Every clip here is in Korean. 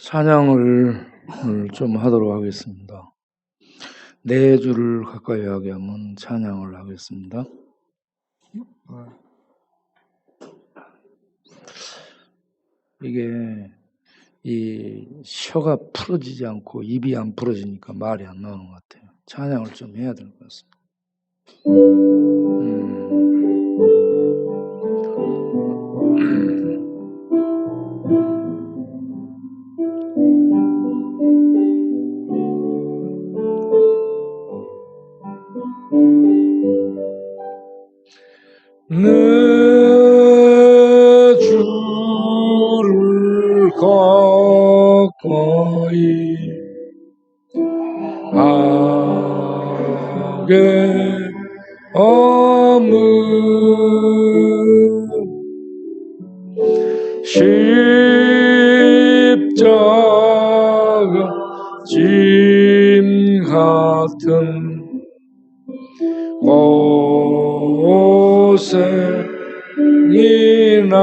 찬양을 좀 하도록 하겠습니다. 네 줄을 가까이 하게 하면 찬양을 하겠습니다. 이게 이 혀가 풀어지지 않고 입이 안 풀어지니까 말이 안 나오는 것 같아요. 찬양을 좀 해야 될 것 같습니다. 내 주를 가까이 하게 하면 십자가 짐 같은 고생이나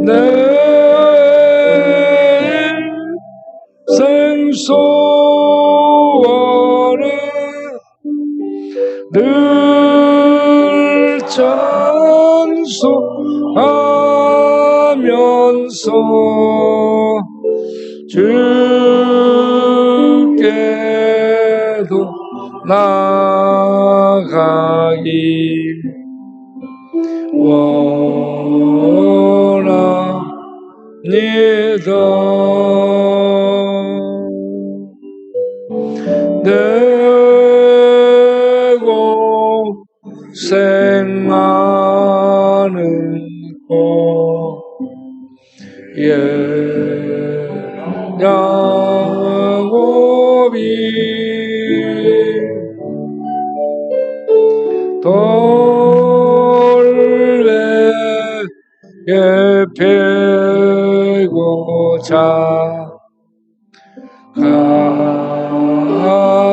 내 생소원에 늘 찬송하면서 주께도 나아가기 원합니다. 내 고생하는 야곱이 돌베개 펴고자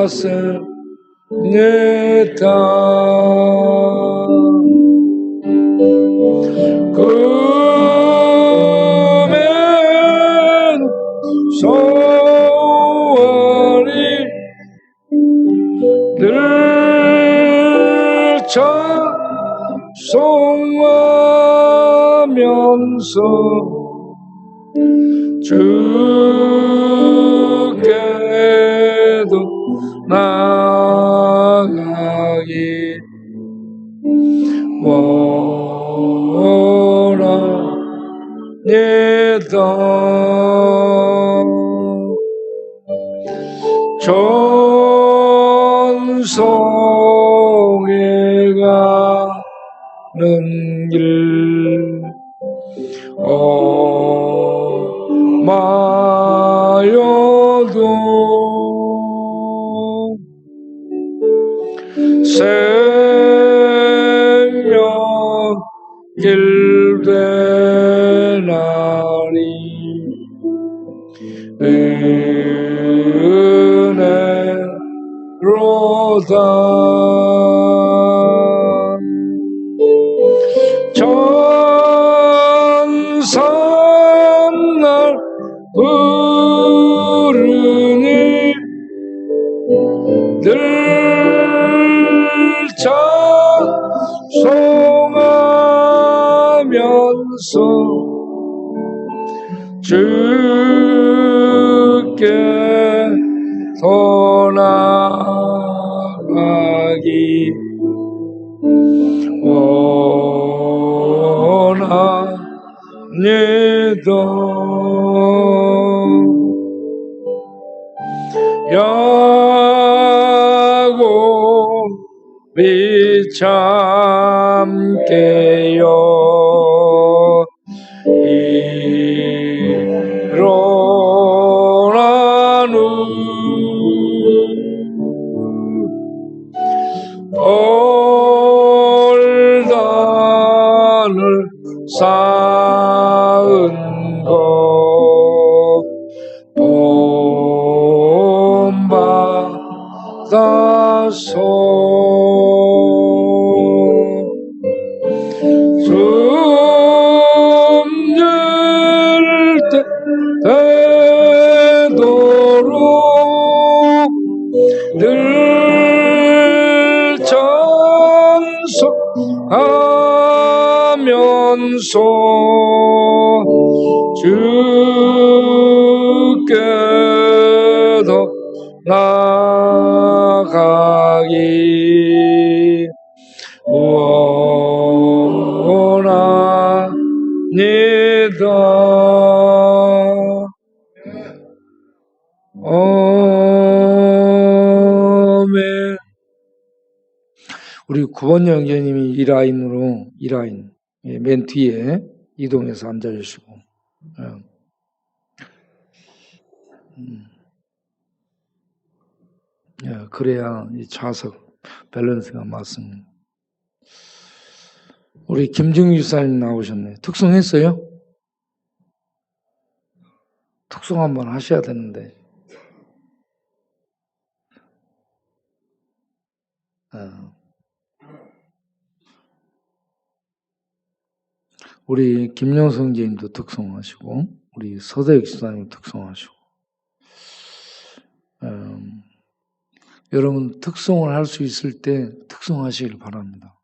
가슴 내 땅 금엔 소원이 늘 찬송하면서 주께도 나아가기 원합니다. 전성에 가는 길 험하여도 생명 길 되나니 은혜로다. 천산날 부르니 늘 찬송하면서 주께 더 나아가기 원합니다. 야곱이 참게요 일어나는 돌단을 쌓은 것 본받아서 숨 늘 전속하면서 주께로 나가기 원합니다. 아멘. 우리 9번 형제님이 이 라인으로, 이 라인, 맨 뒤에 이동해서 앉아주시고, 그래야 이 좌석 밸런스가 맞습니다. 우리 김증유 집사님 나오셨네. 특송했어요? 특송 한번 하셔야 되는데. 우리 김영성 제님도 특송하시고, 우리 서대익 집사님 특송하시고, 여러분 특송을 할 수 있을 때 특송하시길 바랍니다.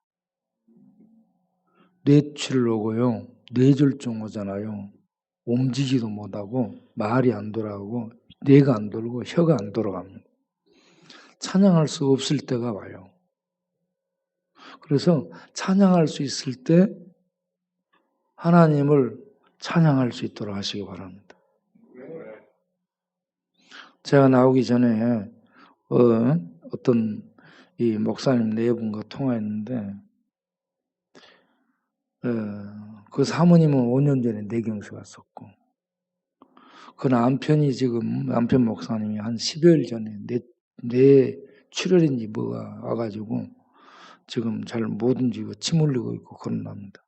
뇌출을 오고요, 뇌졸중 오잖아요. 움직이지도 못하고 말이 안 돌아가고 뇌가 안 돌고 혀가 안 돌아갑니다. 찬양할 수 없을 때가 와요. 그래서 찬양할 수 있을 때 하나님을 찬양할 수 있도록 하시기 바랍니다. 제가 나오기 전에 어떤 이 목사님 네 분과 통화했는데 그 사모님은 5년 전에 뇌경색 왔었고 그 남편이 지금 남편 목사님이 한 10여일 전에 뇌 출혈인지 뭐가 와가지고 지금 잘 못 움직이고 침 흘리고 있고 그런답니다.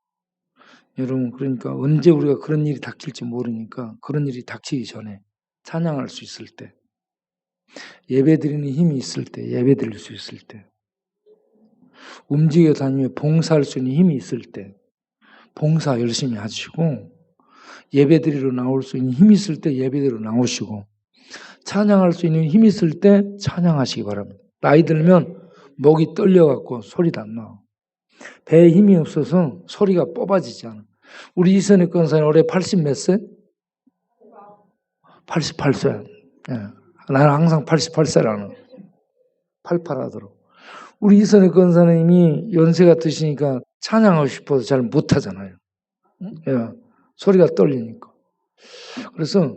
여러분 그러니까 언제 우리가 그런 일이 닥칠지 모르니까 그런 일이 닥치기 전에 찬양할 수 있을 때 예배드리는 힘이 있을 때 예배드릴 수 있을 때 움직여 다니며 봉사할 수 있는 힘이 있을 때 봉사 열심히 하시고 예배드리러 나올 수 있는 힘이 있을 때 예배드리러 나오시고 찬양할 수 있는 힘이 있을 때 찬양하시기 바랍니다. 나이 들면 목이 떨려갖고 소리도 안 나와. 배에 힘이 없어서 소리가 뽑아지지 않아. 우리 이선희 권사님 올해 80 몇 세? 88세. 예. 나는 항상 88세라는 88 하도록. 우리 이선희 권사님이 연세가 드시니까 찬양하고 싶어서 잘 못하잖아요. 예. 소리가 떨리니까. 그래서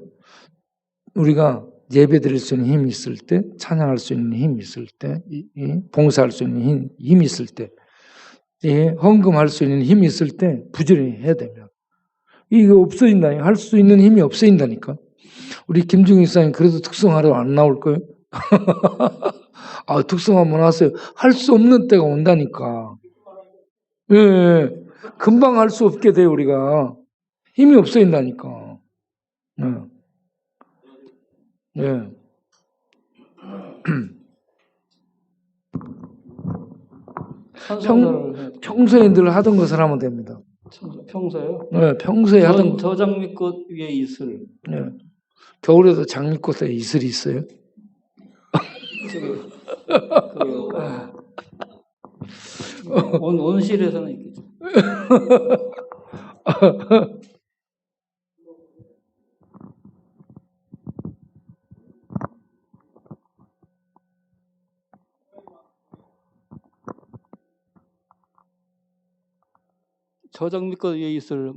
우리가 예배 드릴 수 있는 힘이 있을 때, 찬양할 수 있는 힘이 있을 때, 봉사할 수 있는 힘이 있을 때, 헌금할 수 있는 힘이 있을 때 부지런히 해야 됩니다. 이거 없어진다니까. 할 수 있는 힘이 없어진다니까. 우리 김중희 사님 그래도 특성하러 안 나올 거예요? 아, 특성 한번 하세요. 할 수 없는 때가 온다니까. 예, 금방 할 수 없게 돼요, 우리가. 힘이 없어진다니까. 예. 평소에 늘 하던 것을 하면 됩니다. 평소요? 네, 평소에 하던 저 장미꽃 위에 이슬. 네. 겨울에도 장미꽃에 이슬이 있어요? 온실에서는 있겠죠. 저 장미꽃 위에 이슬.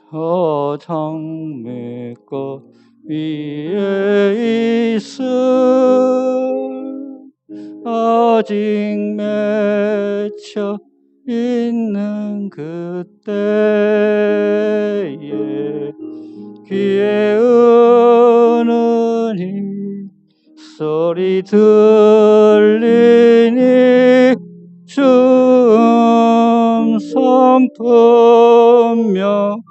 저 장미꽃 위에 있을 아직 맺혀 있는 그때에 귀에 은은히 소리 들리니 주음성 분명하다.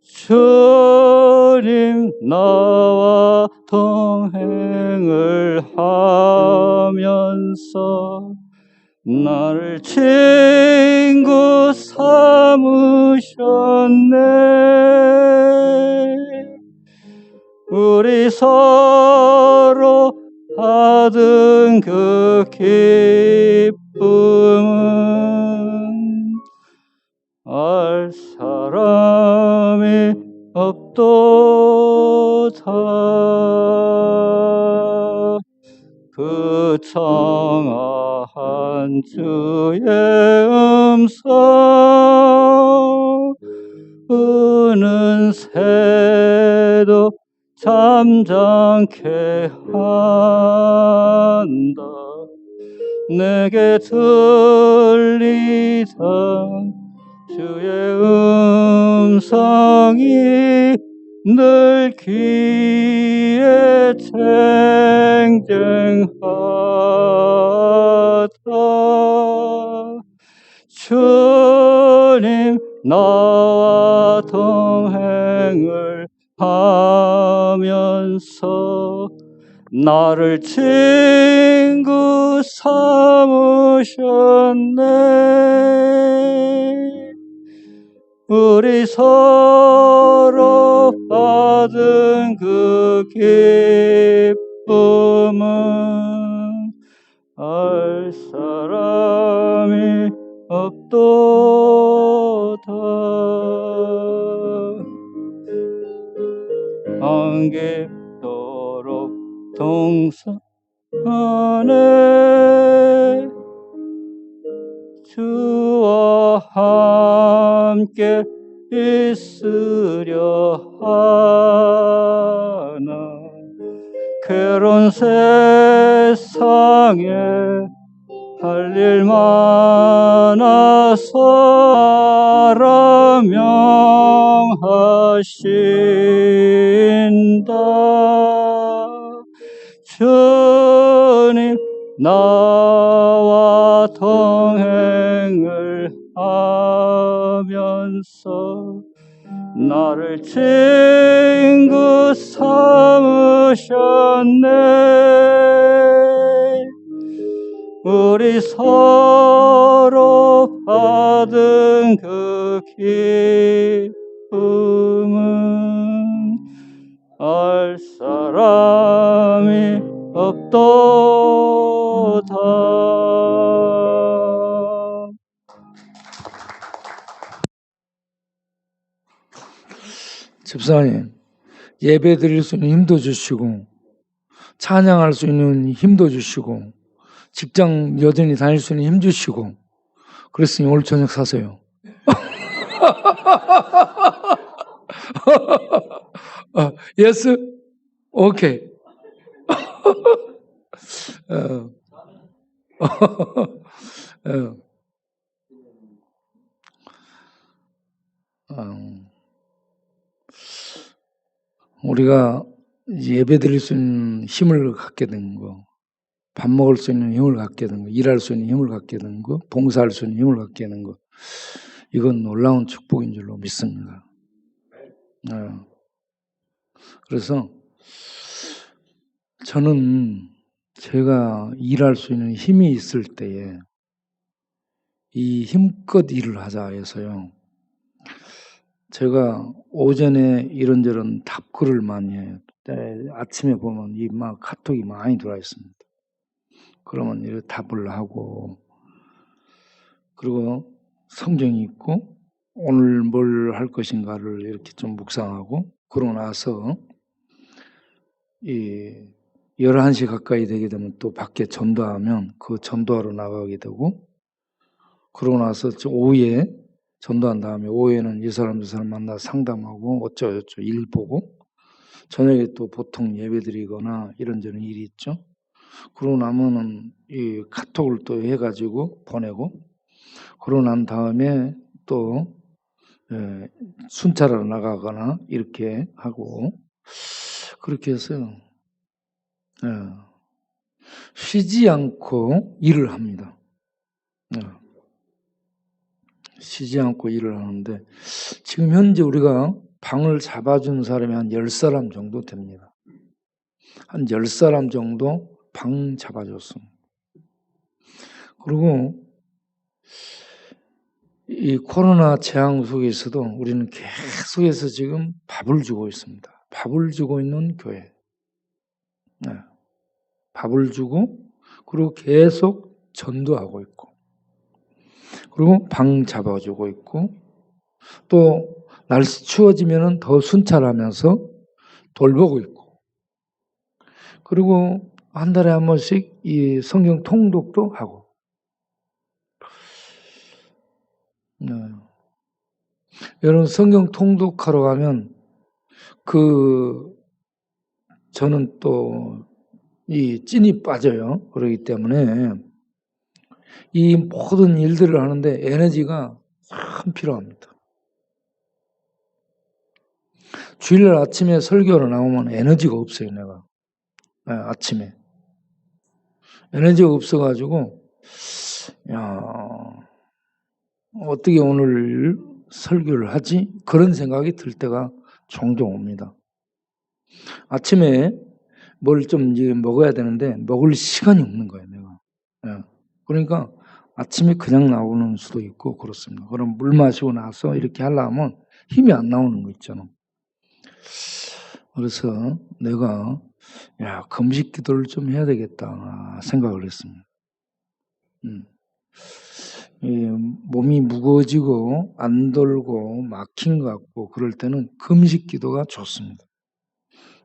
주님 나와 동행을 하면서 나를 친구 삼으셨네. 우리 서로 받은 그 기쁨은 알 사람이 없도다. 그 청아한 주의 음성 우는 새도 잠잠케 한다. 내게 들리던 주의 음성이 늘 귀에 쟁쟁하다. 주님 나와 동행을 하면서 나를 친구 삼으셨네. 우리 서로 받은 그 기쁨은 알 사람이 없도다. 안개도록 동산 안에 주와 함께 있으려 하나. 괴로운 세상에 할 일 많아서 나라 명하신다. 주님 나와 동행을 하면서 나를 친구 삼으셨네. 우리 서로 받은 그 기쁨은 알 사람이 없도다. 집사님, 예배 드릴 수 있는 힘도 주시고 찬양할 수 있는 힘도 주시고 직장 여전히 다닐 수 있는 힘 주시고 그랬으니 오늘 저녁 사세요. 예스? 오케이. 우리가 예배 드릴 수 있는 힘을 갖게 된 거, 밥 먹을 수 있는 힘을 갖게 된 거, 일할 수 있는 힘을 갖게 된 거, 봉사할 수 있는 힘을 갖게 된 거, 이건 놀라운 축복인 줄로 믿습니다. 그래서 저는 제가 일할 수 있는 힘이 있을 때에 이 힘껏 일을 하자 해서요. 제가 오전에 이런저런 답글을 많이 해요. 아침에 보면 이 막 카톡이 많이 들어와 있습니다. 그러면 이렇게 답을 하고, 그리고 성경이 있고 오늘 뭘 할 것인가를 이렇게 좀 묵상하고, 그러고 나서 이 11시 가까이 되게 되면 또 밖에 전도하면 그 전도하러 나가게 되고, 그러고 나서 오후에 전도한 다음에 오후에는 이 사람 저 사람 만나 상담하고 어쩌고저쩌고 일 보고, 저녁에 또 보통 예배드리거나 이런저런 일이 있죠. 그러고 나면은 이 카톡을 또 해가지고 보내고, 그러고 난 다음에 또 순찰하러 나가거나 이렇게 하고 그렇게 했어요. 쉬지 않고 일을 합니다. 쉬지 않고 일을 하는데 지금 현재 우리가 방을 잡아준 사람이 한 10사람 정도 됩니다. 한 10사람 정도 방 잡아줬습니다. 그리고 이 코로나 재앙 속에서도 우리는 계속해서 지금 밥을 주고 있습니다. 밥을 주고 있는 교회. 밥을 주고 그리고 계속 전도하고 있고 그리고 방 잡아주고 있고 또 날씨 추워지면 더 순찰하면서 돌보고 있고 그리고 한 달에 한 번씩 이 성경 통독도 하고 여러분 성경 통독하러 가면 저는 또 이 찐이 빠져요. 그렇기 때문에 이 모든 일들을 하는데 에너지가 참 필요합니다. 주일날 아침에 설교로 나오면 에너지가 없어요, 내가. 아침에. 에너지가 없어가지고, 어떻게 오늘 설교를 하지? 그런 생각이 들 때가 종종 옵니다. 아침에 뭘 좀 이제 먹어야 되는데, 먹을 시간이 없는 거예요, 내가. 그러니까 아침에 그냥 나오는 수도 있고, 그렇습니다. 그럼 물 마시고 나서 이렇게 하려면 힘이 안 나오는 거 있잖아. 그래서 내가 금식 기도를 좀 해야 되겠다 생각을 했습니다. 몸이 무거워지고 안 돌고 막힌 것 같고 그럴 때는 금식 기도가 좋습니다.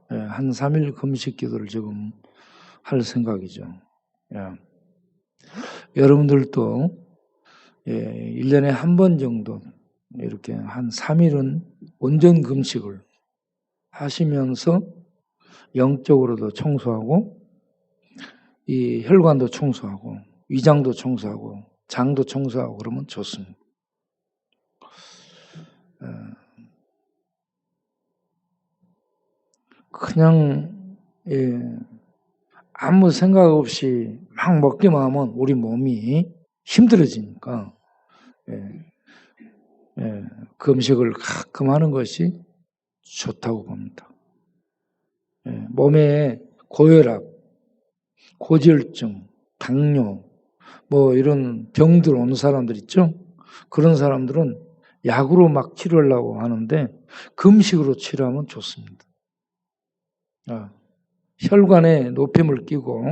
한 3일 금식 기도를 지금 할 생각이죠. 여러분들도 1년에 한 번 정도 이렇게 한 3일은 온전 금식을 하시면서 영적으로도 청소하고 이 혈관도 청소하고 위장도 청소하고 장도 청소하고 그러면 좋습니다. 그냥 아무 생각 없이 막 먹기만 하면 우리 몸이 힘들어지니까 금식을 가끔 하는 것이 좋다고 봅니다. 몸에 고혈압, 고지혈증, 당뇨 뭐 이런 병들 오는 사람들 있죠? 그런 사람들은 약으로 막 치료하려고 하는데 금식으로 치료하면 좋습니다. 혈관에 노폐물 끼고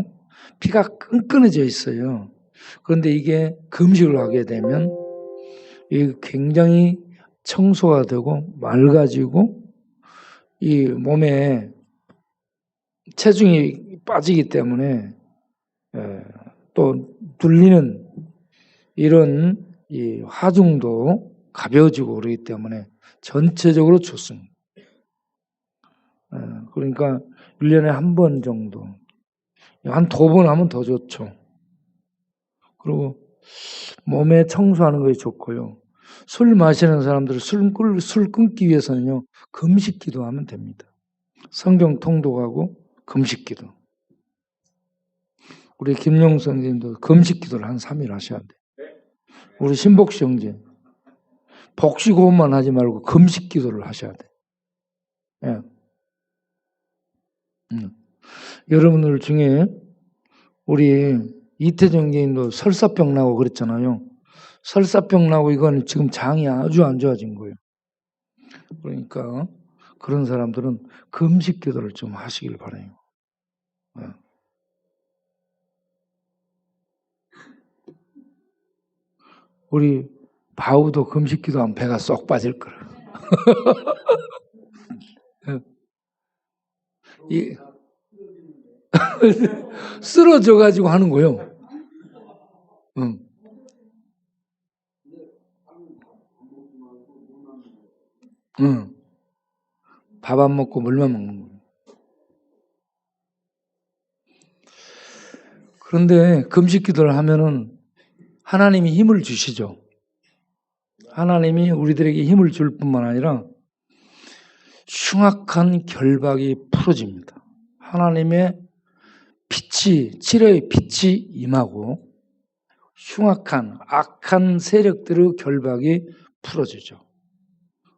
피가 끈끈해져 있어요. 그런데 이게 금식을 하게 되면 이 굉장히 청소가 되고 맑아지고 이 몸에 체중이 빠지기 때문에 또 눌리는 이런 이 하중도 가벼워지고 그러기 때문에 전체적으로 좋습니다. 그러니까 1년에 한 번 정도 한 2번 하면 더 좋죠. 그리고 몸에 청소하는 것이 좋고요. 술 마시는 사람들은 술 끊기 위해서는요. 금식 기도하면 됩니다. 성경 통독하고 금식 기도. 우리 김용선 선생님도 금식 기도를 한 3일 하셔야 돼. 우리 신복시 형제 복식호흡만 하지 말고 금식 기도를 하셔야 돼. 여러분들 중에 우리 이태정 교인도 설사병 나고 그랬잖아요. 설사병 나고 이건 지금 장이 아주 안 좋아진 거예요. 그러니까 그런 사람들은 금식 기도를 좀 하시길 바라요. 우리 바우도 금식 기도하면 배가 쏙 빠질 거라. 쓰러져가지고 하는 거요. 밥 안 먹고 물만 먹는 거예요. 그런데 금식 기도를 하면은 하나님이 힘을 주시죠. 하나님이 우리들에게 힘을 줄 뿐만 아니라 흉악한 결박이 풀어집니다. 하나님의 빛이, 치료의 빛이 임하고 흉악한 악한 세력들의 결박이 풀어지죠.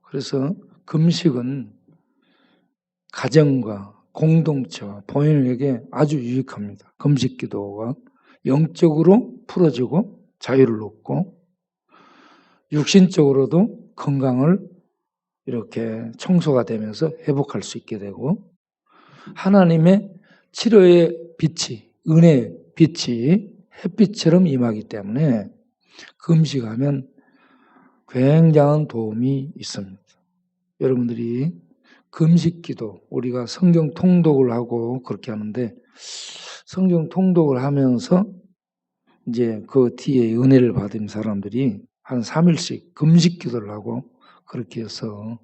그래서 금식은 가정과 공동체와 본인에게 아주 유익합니다. 금식 기도가 영적으로 풀어지고 자유를 얻고 육신적으로도 건강을 이렇게 청소가 되면서 회복할 수 있게 되고 하나님의 치료의 빛이, 은혜의 빛이 햇빛처럼 임하기 때문에 금식하면 굉장한 도움이 있습니다. 여러분들이 금식 기도, 우리가 성경 통독을 하고 그렇게 하는데 성경 통독을 하면서 이제 그 뒤에 은혜를 받은 사람들이 한 3일씩 금식 기도를 하고 그렇게 해서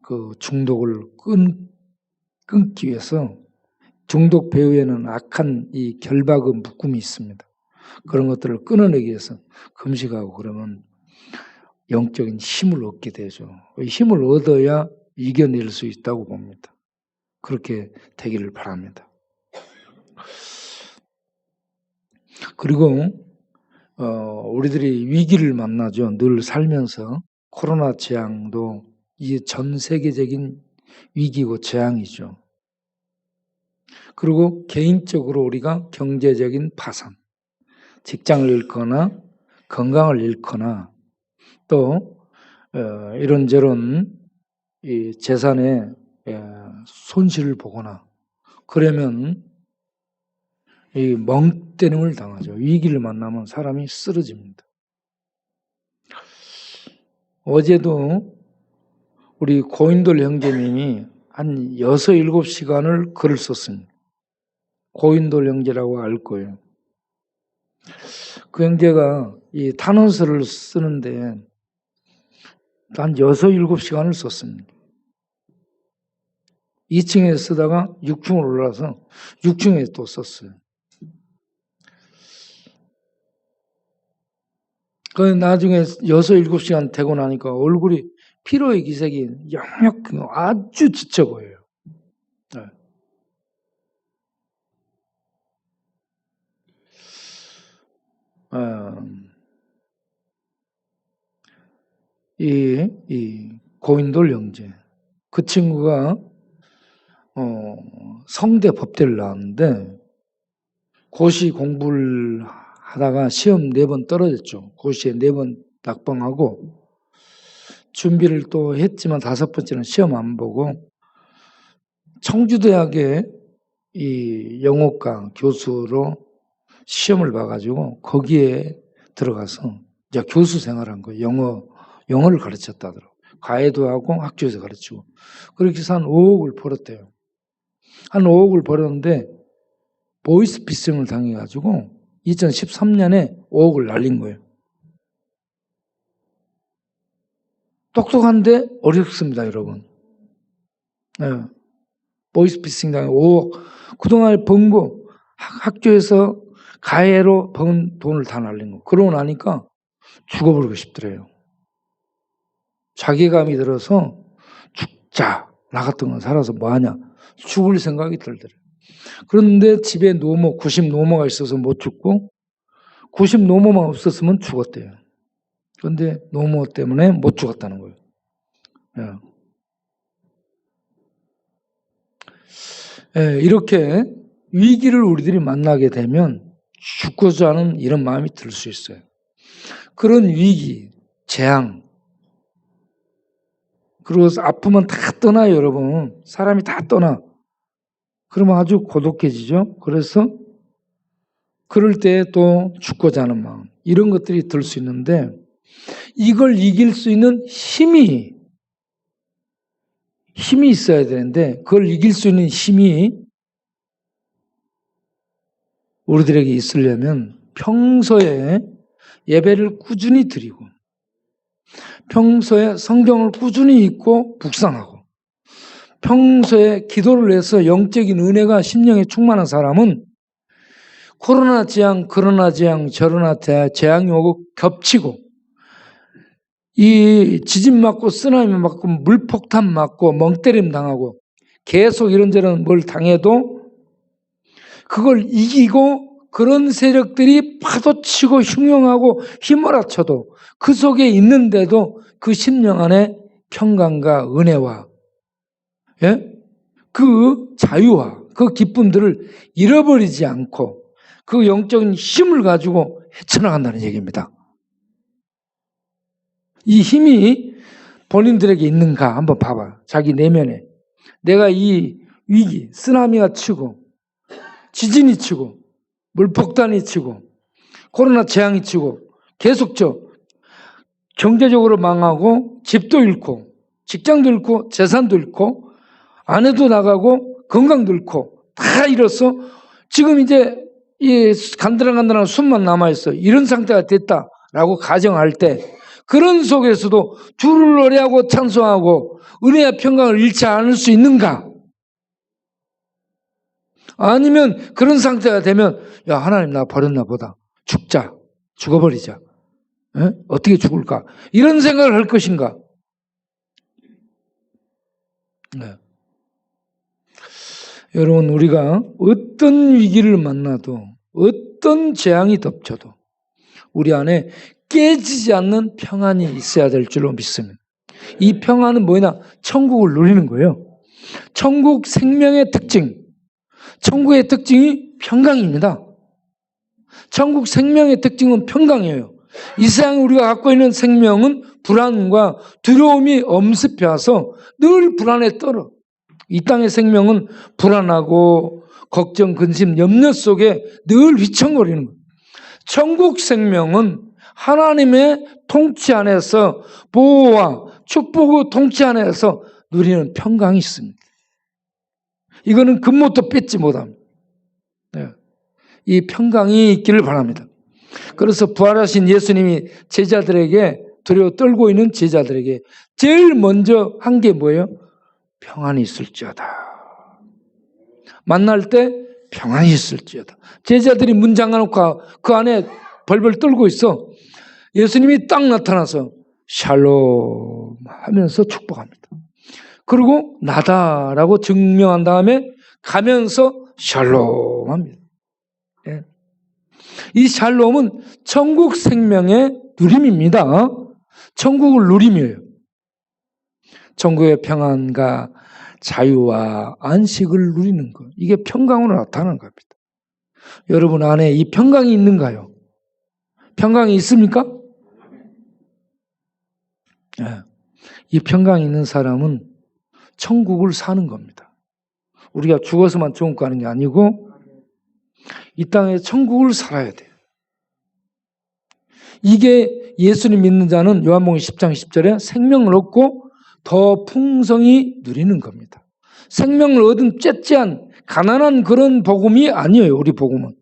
그 중독을 끊기 위해서 중독 배후에는 악한 이 결박의 묶음이 있습니다. 그런 것들을 끊어내기 위해서 금식하고 그러면 영적인 힘을 얻게 되죠. 힘을 얻어야 이겨낼 수 있다고 봅니다. 그렇게 되기를 바랍니다. 그리고 우리들이 위기를 만나죠. 늘 살면서 코로나 재앙도 이게 전 세계적인 위기고 재앙이죠. 그리고 개인적으로 우리가 경제적인 파산, 직장을 잃거나 건강을 잃거나 또 이런저런 이 재산의 손실을 보거나 그러면 이 멍때림을 당하죠. 위기를 만나면 사람이 쓰러집니다. 어제도 우리 고인돌 형제님이 한 6, 7시간을 글을 썼습니다. 고인돌 형제라고 알 거예요. 그 형제가 이 탄원서를 쓰는데 한 6, 7시간을 썼습니다. 2층에 쓰다가 6층으로 올라가서 6층에 또 썼어요. 그 나중에 6, 7시간 되고 나니까 얼굴이 피로의 기색이 역력 아주 지쳐 보여요. 네. 이 고인돌 형제 그 친구가 성대 법대를 나왔는데 고시 공부를 하다가 시험 4번 떨어졌죠. 고시에 4번 낙방하고 준비를 또 했지만 5번째는 시험 안 보고 청주대학의 이 영어과 교수로 시험을 봐가지고 거기에 들어가서 이제 교수 생활한 거예요. 영어를 가르쳤다더라고요. 과외도 하고 학교에서 가르치고. 그렇게 해서 한 5억을 벌었대요. 한 5억을 벌었는데 보이스피싱을 당해가지고 2013년에 5억을 날린 거예요. 똑똑한데 어렵습니다, 여러분. 네. 보이스피싱 당해 5억. 그동안 번 거 학교에서 가해로 번 돈을 다 날린 거. 그러고 나니까 죽어버리고 싶더래요. 자괴감이 들어서 죽자. 나 같은 건 살아서 뭐하냐. 죽을 생각이 들더래요. 그런데 집에 노모, 90 노모가 있어서 못 죽고 90 노모만 없었으면 죽었대요. 그런데 노모 때문에 못 죽었다는 거예요. 이렇게 위기를 우리들이 만나게 되면 죽고자 하는 이런 마음이 들 수 있어요. 그런 위기, 재앙, 그리고 아프면 다 떠나요, 여러분. 사람이 다 떠나. 그러면 아주 고독해지죠. 그래서 그럴 때 또 죽고자 하는 마음, 이런 것들이 들 수 있는데 이걸 이길 수 있는 힘이 있어야 되는데 그걸 이길 수 있는 힘이 우리들에게 있으려면 평소에 예배를 꾸준히 드리고 평소에 성경을 꾸준히 읽고 묵상하고 평소에 기도를 해서 영적인 은혜가 심령에 충만한 사람은 코로나 재앙, 그러나 재앙, 저러나 재앙이 오고 겹치고 이 지진 맞고 쓰나미 맞고 물폭탄 맞고 멍때림 당하고 계속 이런저런 뭘 당해도 그걸 이기고 그런 세력들이 파도치고 흉흉하고 휘몰아쳐도 그 속에 있는데도 그 심령 안에 평강과 은혜와 그 자유와 그 기쁨들을 잃어버리지 않고 그 영적인 힘을 가지고 헤쳐나간다는 얘기입니다. 이 힘이 본인들에게 있는가 한번 봐봐. 자기 내면에. 내가 이 위기, 쓰나미가 치고 지진이 치고 물폭탄이 치고 코로나 재앙이 치고 계속 경제적으로 망하고 집도 잃고 직장도 잃고 재산도 잃고 아내도 나가고 건강도 잃고 다 잃었어. 지금 이제 이 간드랑간드랑 숨만 남아있어. 이런 상태가 됐다라고 가정할 때 그런 속에서도 주를 노래하고 찬송하고 은혜와 평강을 잃지 않을 수 있는가? 아니면 그런 상태가 되면 야 하나님 나 버렸나 보다. 죽자. 죽어버리자. 어떻게 죽을까? 이런 생각을 할 것인가? 네. 여러분 우리가 어떤 위기를 만나도 어떤 재앙이 덮쳐도 우리 안에 깨지지 않는 평안이 있어야 될 줄로 믿습니다. 이 평안은 뭐냐? 천국을 누리는 거예요. 천국 생명의 특징. 천국의 특징이 평강입니다. 천국 생명의 특징은 평강이에요. 이 세상에 우리가 갖고 있는 생명은 불안과 두려움이 엄습해와서 늘 불안에 떨어. 이 땅의 생명은 불안하고 걱정, 근심, 염려 속에 늘 휘청거리는 거예요. 천국 생명은 하나님의 통치 안에서 보호와 축복의 통치 안에서 누리는 평강이 있습니다. 이거는 금모도 뺏지 못합니다. 이 평강이 있기를 바랍니다. 그래서 부활하신 예수님이 제자들에게 두려워 떨고 있는 제자들에게 제일 먼저 한 게 뭐예요? 평안이 있을지어다. 만날 때 평안이 있을지어다. 제자들이 문 잠가놓고 그 안에 벌벌 떨고 있어. 예수님이 딱 나타나서 샬롬 하면서 축복합니다. 그리고 나다라고 증명한 다음에 가면서 샬롬 합니다. 예. 이 샬롬은 천국 생명의 누림입니다. 천국을 누림이에요. 천국의 평안과 자유와 안식을 누리는 것. 이게 평강으로 나타나는 겁니다. 여러분 안에 이 평강이 있는가요? 평강이 있습니까? 네. 이 평강이 있는 사람은 천국을 사는 겁니다. 우리가 죽어서만 천국 가는 게 아니고 이 땅에 천국을 살아야 돼요. 이게 예수님 믿는 자는 요한복음 10장 10절에 생명을 얻고 더 풍성히 누리는 겁니다. 생명을 얻은 째째한 가난한 그런 복음이 아니에요. 우리 복음은.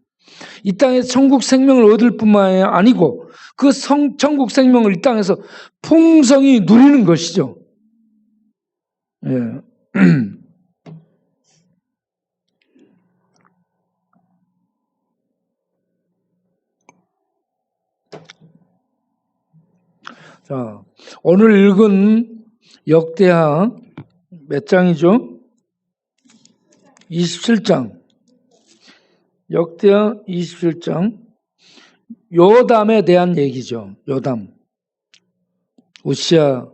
이 땅에서 천국 생명을 얻을 뿐만 아니고 그 천국 생명을 이 땅에서 풍성히 누리는 것이죠. 예. 자, 오늘 읽은 역대하 몇 장이죠? 27장. 역대하 27장. 요담에 대한 얘기죠. 요담. 우시야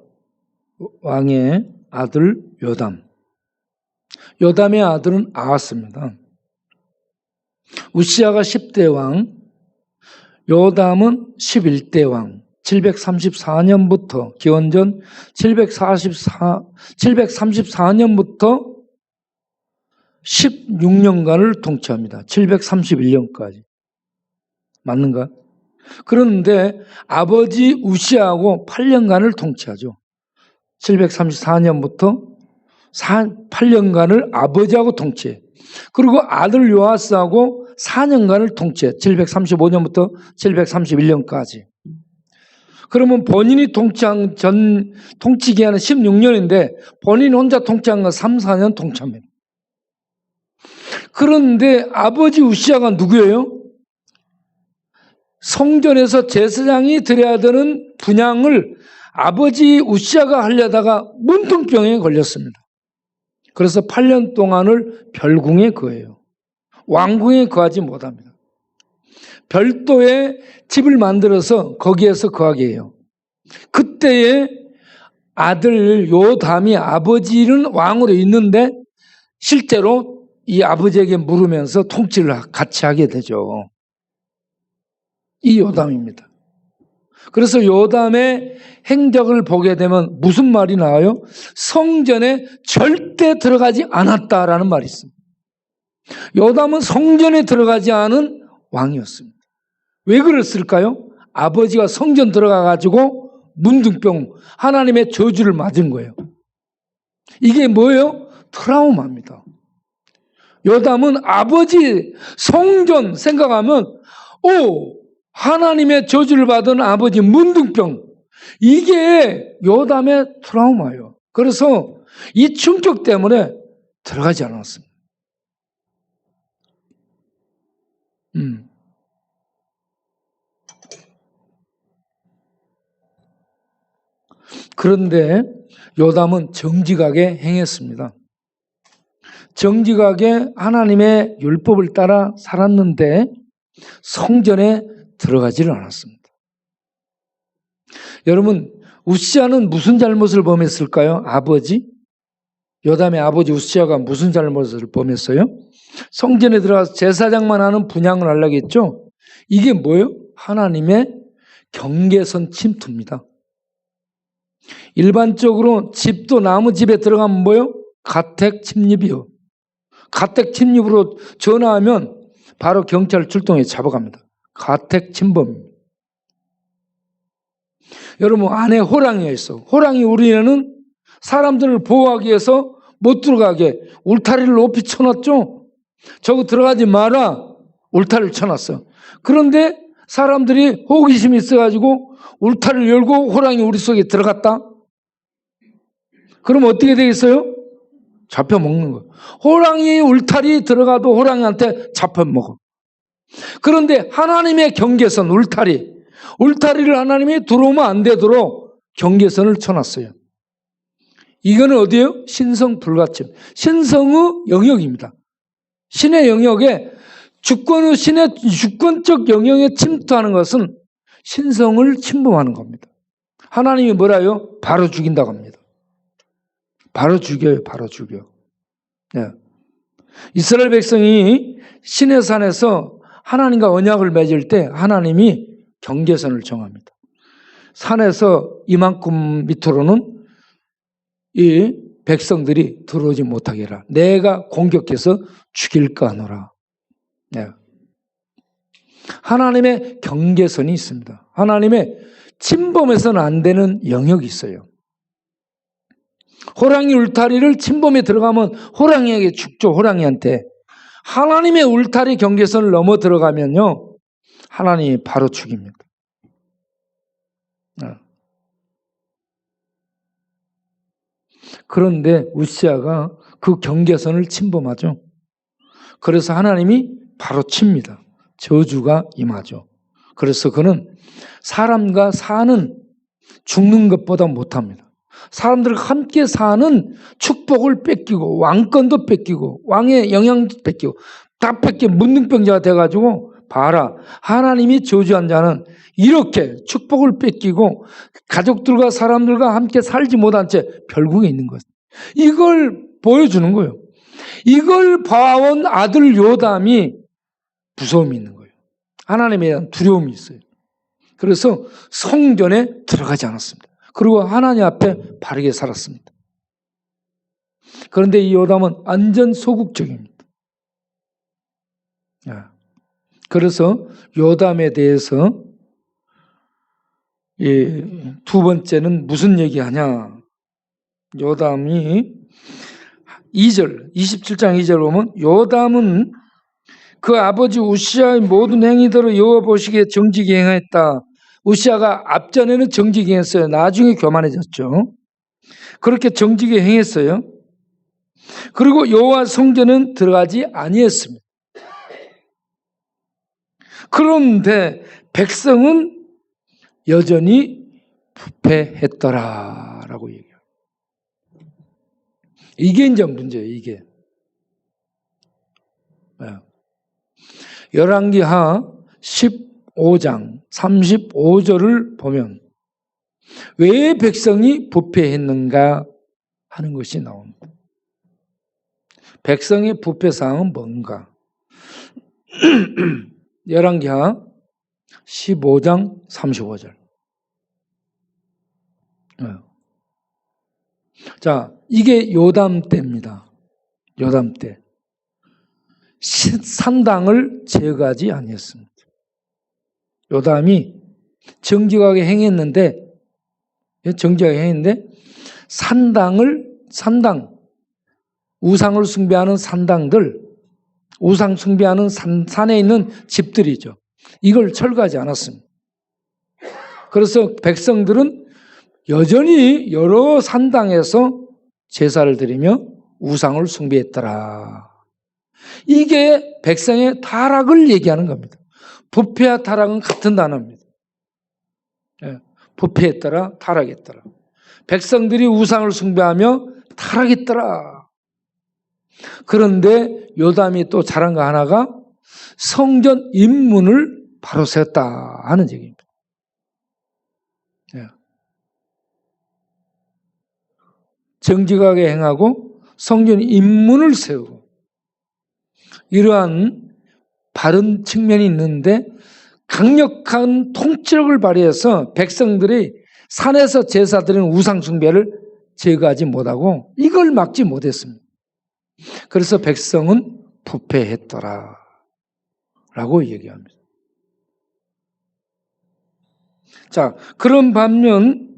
왕의 아들 요담. 요담의 아들은 아하스입니다. 우시야가 10대 왕, 요담은 11대 왕. 734년부터 기원전 734년부터 16년간을 통치합니다. 731년까지. 맞는가? 그런데 아버지 우시아하고 8년간을 통치하죠. 734년부터 8년간을 아버지하고 통치해. 그리고 아들 요아스하고 4년간을 통치해. 735년부터 731년까지. 그러면 본인이 통치한 통치 기한은 16년인데 본인 혼자 통치한 건 3, 4년 통치합니다. 그런데 아버지 우시아가 누구예요? 성전에서 제사장이 드려야 되는 분향을 아버지 우시아가 하려다가 문둥병에 걸렸습니다. 그래서 8년 동안을 별궁에 거해요. 왕궁에 거하지 못합니다. 별도의 집을 만들어서 거기에서 거하게 해요. 그때에 아들 요담이 아버지는 왕으로 있는데 실제로 이 아버지에게 물으면서 통치를 같이 하게 되죠. 이 요담입니다. 그래서 요담의 행적을 보게 되면 무슨 말이 나와요? 성전에 절대 들어가지 않았다라는 말이 있습니다. 요담은 성전에 들어가지 않은 왕이었습니다. 왜 그랬을까요? 아버지가 성전 들어가가지고 문둥병, 하나님의 저주를 맞은 거예요. 이게 뭐예요? 트라우마입니다. 요담은 아버지 성전 생각하면 하나님의 저주를 받은 아버지 문둥병, 이게 요담의 트라우마예요. 그래서 이 충격 때문에 들어가지 않았습니다. 그런데 요담은 정직하게 행했습니다. 정직하게 하나님의 율법을 따라 살았는데 성전에 들어가지를 않았습니다. 여러분, 우시아는 무슨 잘못을 범했을까요? 아버지? 요담의 아버지 우시아가 무슨 잘못을 범했어요? 성전에 들어가서 제사장만 하는 분향을 하려고 했죠? 이게 뭐예요? 하나님의 경계선 침투입니다. 일반적으로 집도 나무집에 들어가면 뭐예요? 가택 침입이요. 가택 침입으로 전화하면 바로 경찰 출동해 잡아갑니다. 가택 침범입니다. 여러분, 안에 호랑이가 있어. 호랑이 우리는 사람들을 보호하기 위해서 못 들어가게 울타리를 높이 쳐놨죠. 저거 들어가지 마라, 울타리를 쳐놨어. 그런데 사람들이 호기심이 있어가지고 울타리를 열고 호랑이 우리 속에 들어갔다? 그럼 어떻게 되겠어요? 잡혀 먹는 거예요. 호랑이 울타리 들어가도 호랑이한테 잡혀 먹어. 그런데 하나님의 경계선, 울타리를 하나님이 들어오면 안 되도록 경계선을 쳐놨어요. 이거는 어디예요? 신성 불가침. 신성의 영역입니다. 신의 영역에 신의 주권적 영역에 침투하는 것은 신성을 침범하는 겁니다. 하나님이 뭐라요? 바로 죽인다고 합니다. 바로 죽여요. 바로 죽여. 네. 이스라엘 백성이 시내 산에서 하나님과 언약을 맺을 때 하나님이 경계선을 정합니다. 산에서 이만큼 밑으로는 이 백성들이 들어오지 못하게 해라. 내가 공격해서 죽일까 하노라. 네. 하나님의 경계선이 있습니다. 하나님의 침범해서는 안 되는 영역이 있어요. 호랑이 울타리를 침범에 들어가면 호랑이에게 죽죠. 호랑이한테. 하나님의 울타리 경계선을 넘어 들어가면요, 하나님이 바로 죽입니다. 그런데 우시아가 그 경계선을 침범하죠. 그래서 하나님이 바로 칩니다. 저주가 임하죠. 그래서 그는 사람과 사는 죽는 것보다 못합니다. 사람들과 함께 사는 축복을 뺏기고 왕권도 뺏기고 왕의 영향도 뺏기고 다 뺏겨 문둥병자가 돼가지고 봐라, 하나님이 저주한 자는 이렇게 축복을 뺏기고 가족들과 사람들과 함께 살지 못한 채 별궁에 있는 것. 이걸 보여주는 거예요. 이걸 봐온 아들 요담이 무서움이 있는 거예요. 하나님에 대한 두려움이 있어요. 그래서 성전에 들어가지 않았습니다. 그리고 하나님 앞에 바르게 살았습니다. 그런데 이 요담은 완전 소극적입니다. 그래서 요담에 대해서 두 번째는 무슨 얘기하냐? 요담이 27장 2절 보면 요담은 그 아버지 우시아의 모든 행위대로 여호와 보시기에 정직히 행했다. 우시아가 앞전에는 정직히 행했어요. 나중에 교만해졌죠. 그렇게 정직히 행했어요. 그리고 여호와 성전은 들어가지 아니했습니다. 그런데 백성은 여전히 부패했더라라고 얘기해요. 이게 이제 문제예요. 이게. 열왕기하 15장 35절을 보면 왜 백성이 부패했는가 하는 것이 나옵니다. 백성의 부패사항은 뭔가? 열왕기하 15장 35절. 자, 이게 요담 때입니다. 요담 때. 산당을 제거하지 아니했습니다. 요담이 정직하게 행했는데 산당, 우상을 숭배하는 산당들, 우상 숭배하는 산에 있는 집들이죠. 이걸 철거하지 않았습니다. 그래서 백성들은 여전히 여러 산당에서 제사를 드리며 우상을 숭배했더라. 이게 백성의 타락을 얘기하는 겁니다. 부패와 타락은 같은 단어입니다. 부패했더라, 타락했더라. 백성들이 우상을 숭배하며 타락했더라. 그런데 요담이 또 잘한 거 하나가 성전 입문을 바로 세웠다 하는 얘기입니다. 정직하게 행하고 성전 입문을 세우고 이러한 바른 측면이 있는데 강력한 통치력을 발휘해서 백성들이 산에서 제사 드리는 우상 숭배를 제거하지 못하고 이걸 막지 못했습니다. 그래서 백성은 부패했더라 라고 얘기합니다. 자, 그런 반면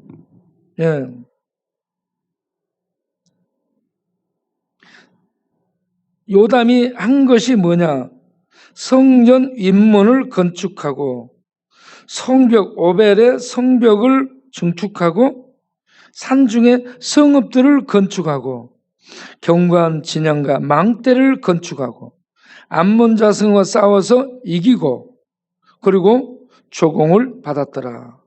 요담이 한 것이 뭐냐? 성전 입문을 건축하고 성벽 오벨의 성벽을 증축하고 산중에 성읍들을 건축하고 견고한 진영과 망대를 건축하고 암몬 자성과 싸워서 이기고 그리고 조공을 받았더라.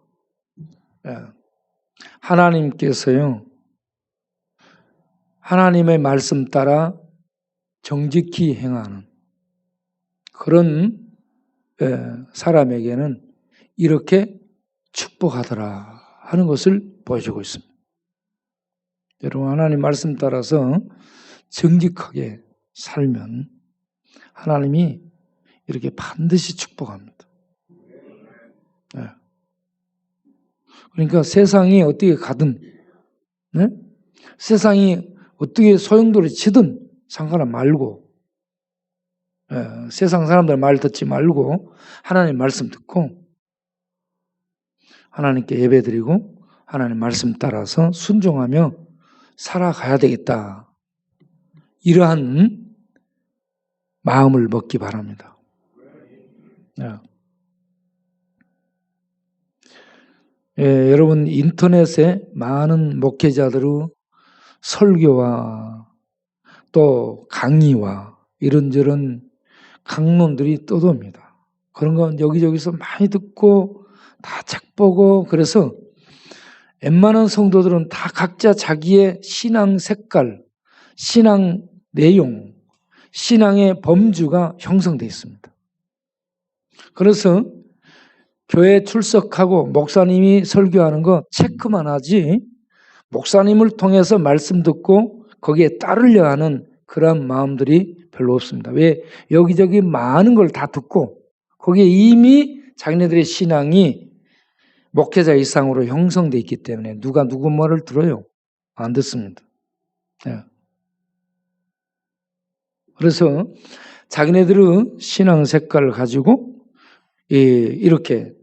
하나님께서요, 하나님의 말씀 따라 정직히 행하는 그런 사람에게는 이렇게 축복하더라 하는 것을 보여주고 있습니다. 여러분, 하나님 말씀 따라서 정직하게 살면 하나님이 이렇게 반드시 축복합니다. 그러니까 세상이 어떻게 가든, 세상이 어떻게 소용돌이 치든 상관 말고, 세상 사람들 말 듣지 말고 하나님 말씀 듣고 하나님께 예배드리고 하나님 말씀 따라서 순종하며 살아가야 되겠다. 이러한 마음을 먹기 바랍니다. 여러분, 인터넷에 많은 목회자들의 설교와 또 강의와 이런저런 강론들이 떠도입니다. 그런 건 여기저기서 많이 듣고 다 책 보고 그래서 웬만한 성도들은 다 각자 자기의 신앙 색깔, 신앙 내용, 신앙의 범주가 형성되어 있습니다. 그래서 교회 출석하고 목사님이 설교하는 거 체크만 하지 목사님을 통해서 말씀 듣고 거기에 따르려 하는 그런 마음들이 별로 없습니다. 왜? 여기저기 많은 걸 다 듣고 거기에 이미 자기네들의 신앙이 목회자 이상으로 형성되어 있기 때문에 누가 누구 말을 들어요? 안 듣습니다. 그래서 자기네들의 신앙 색깔을 가지고 이렇게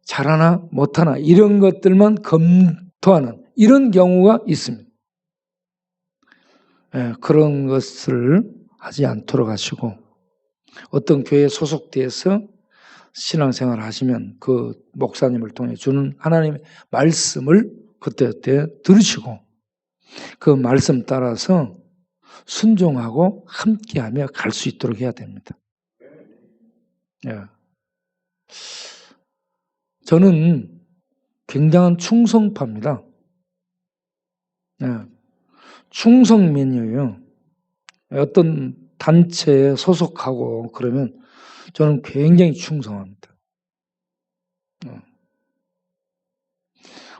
잘하나 못하나 이런 것들만 검토하는 이런 경우가 있습니다. 그런 것을 하지 않도록 하시고 어떤 교회에 소속돼서 신앙생활을 하시면 그 목사님을 통해 주는 하나님의 말씀을 그때그때 들으시고 그 말씀 따라서 순종하고 함께하며 갈 수 있도록 해야 됩니다. 저는 굉장한 충성파입니다. 네. 충성맨이에요. 어떤 단체에 소속하고 그러면 저는 굉장히 충성합니다.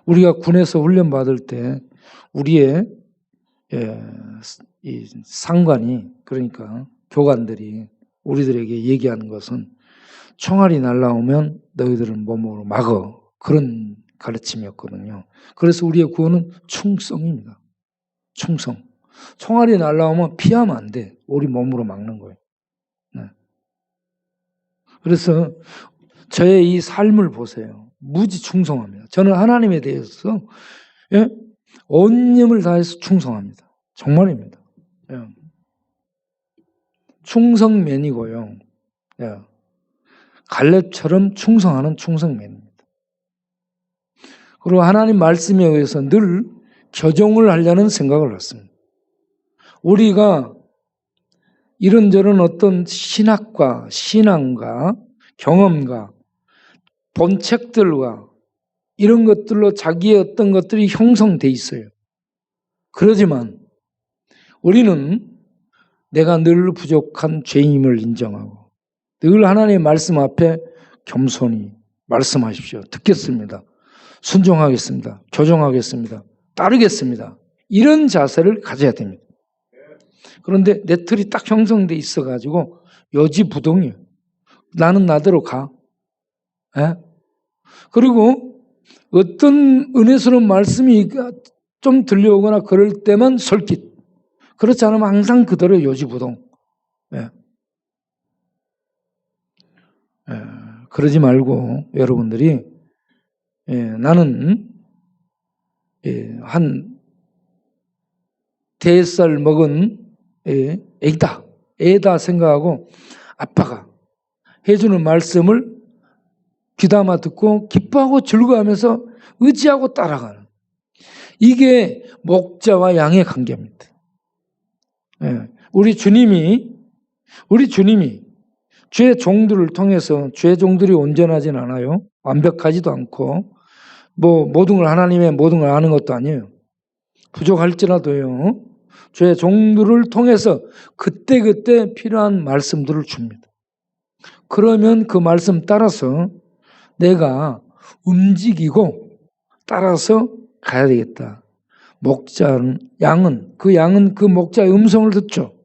우리가 군에서 훈련 받을 때 우리의 이 상관이, 그러니까 교관들이 우리들에게 얘기하는 것은 총알이 날라오면 너희들은 몸으로 막어, 그런 가르침이었거든요. 그래서 우리의 구호는 충성입니다. 충성. 총알이 날라오면 피하면 안 돼. 우리 몸으로 막는 거예요. 네. 그래서 저의 이 삶을 보세요. 무지 충성합니다. 저는 하나님에 대해서 온 힘을 다해서 충성합니다. 정말입니다. 예. 충성맨이고요. 예. 갈렙처럼 충성하는 충성맨입니다. 그리고 하나님 말씀에 의해서 늘 교정을 하려는 생각을 했습니다. 우리가 이런저런 어떤 신학과 신앙과 경험과 본책들과 이런 것들로 자기의 어떤 것들이 형성돼 있어요. 그러지만 우리는 내가 늘 부족한 죄임을 인정하고 늘 하나님의 말씀 앞에 겸손히 말씀하십시오. 듣겠습니다. 순종하겠습니다. 교정하겠습니다. 따르겠습니다. 이런 자세를 가져야 됩니다. 그런데 내 틀이 딱 형성돼 있어가지고 여지부동이에요. 나는 나대로 가. 예? 그리고 어떤 은혜스러운 말씀이 좀 들려오거나 그럴 때만 설깃. 그렇지 않으면 항상 그대로 요지부동. 예. 예. 그러지 말고 여러분들이 나는 한 대살 먹은 애다 생각하고 아빠가 해주는 말씀을 귀담아 듣고 기뻐하고 즐거워하면서 의지하고 따라가는, 이게 목자와 양의 관계입니다. 우리 주님이 주의 종들을 통해서, 주의 종들이 온전하진 않아요. 완벽하지도 않고 뭐 모든 걸, 하나님의 모든 걸 아는 것도 아니에요. 부족할지라도요, 주의 종들을 통해서 그때그때 필요한 말씀들을 줍니다. 그러면 그 말씀 따라서 내가 움직이고 따라서 가야 되겠다. 양은 그 목자의 음성을 듣죠.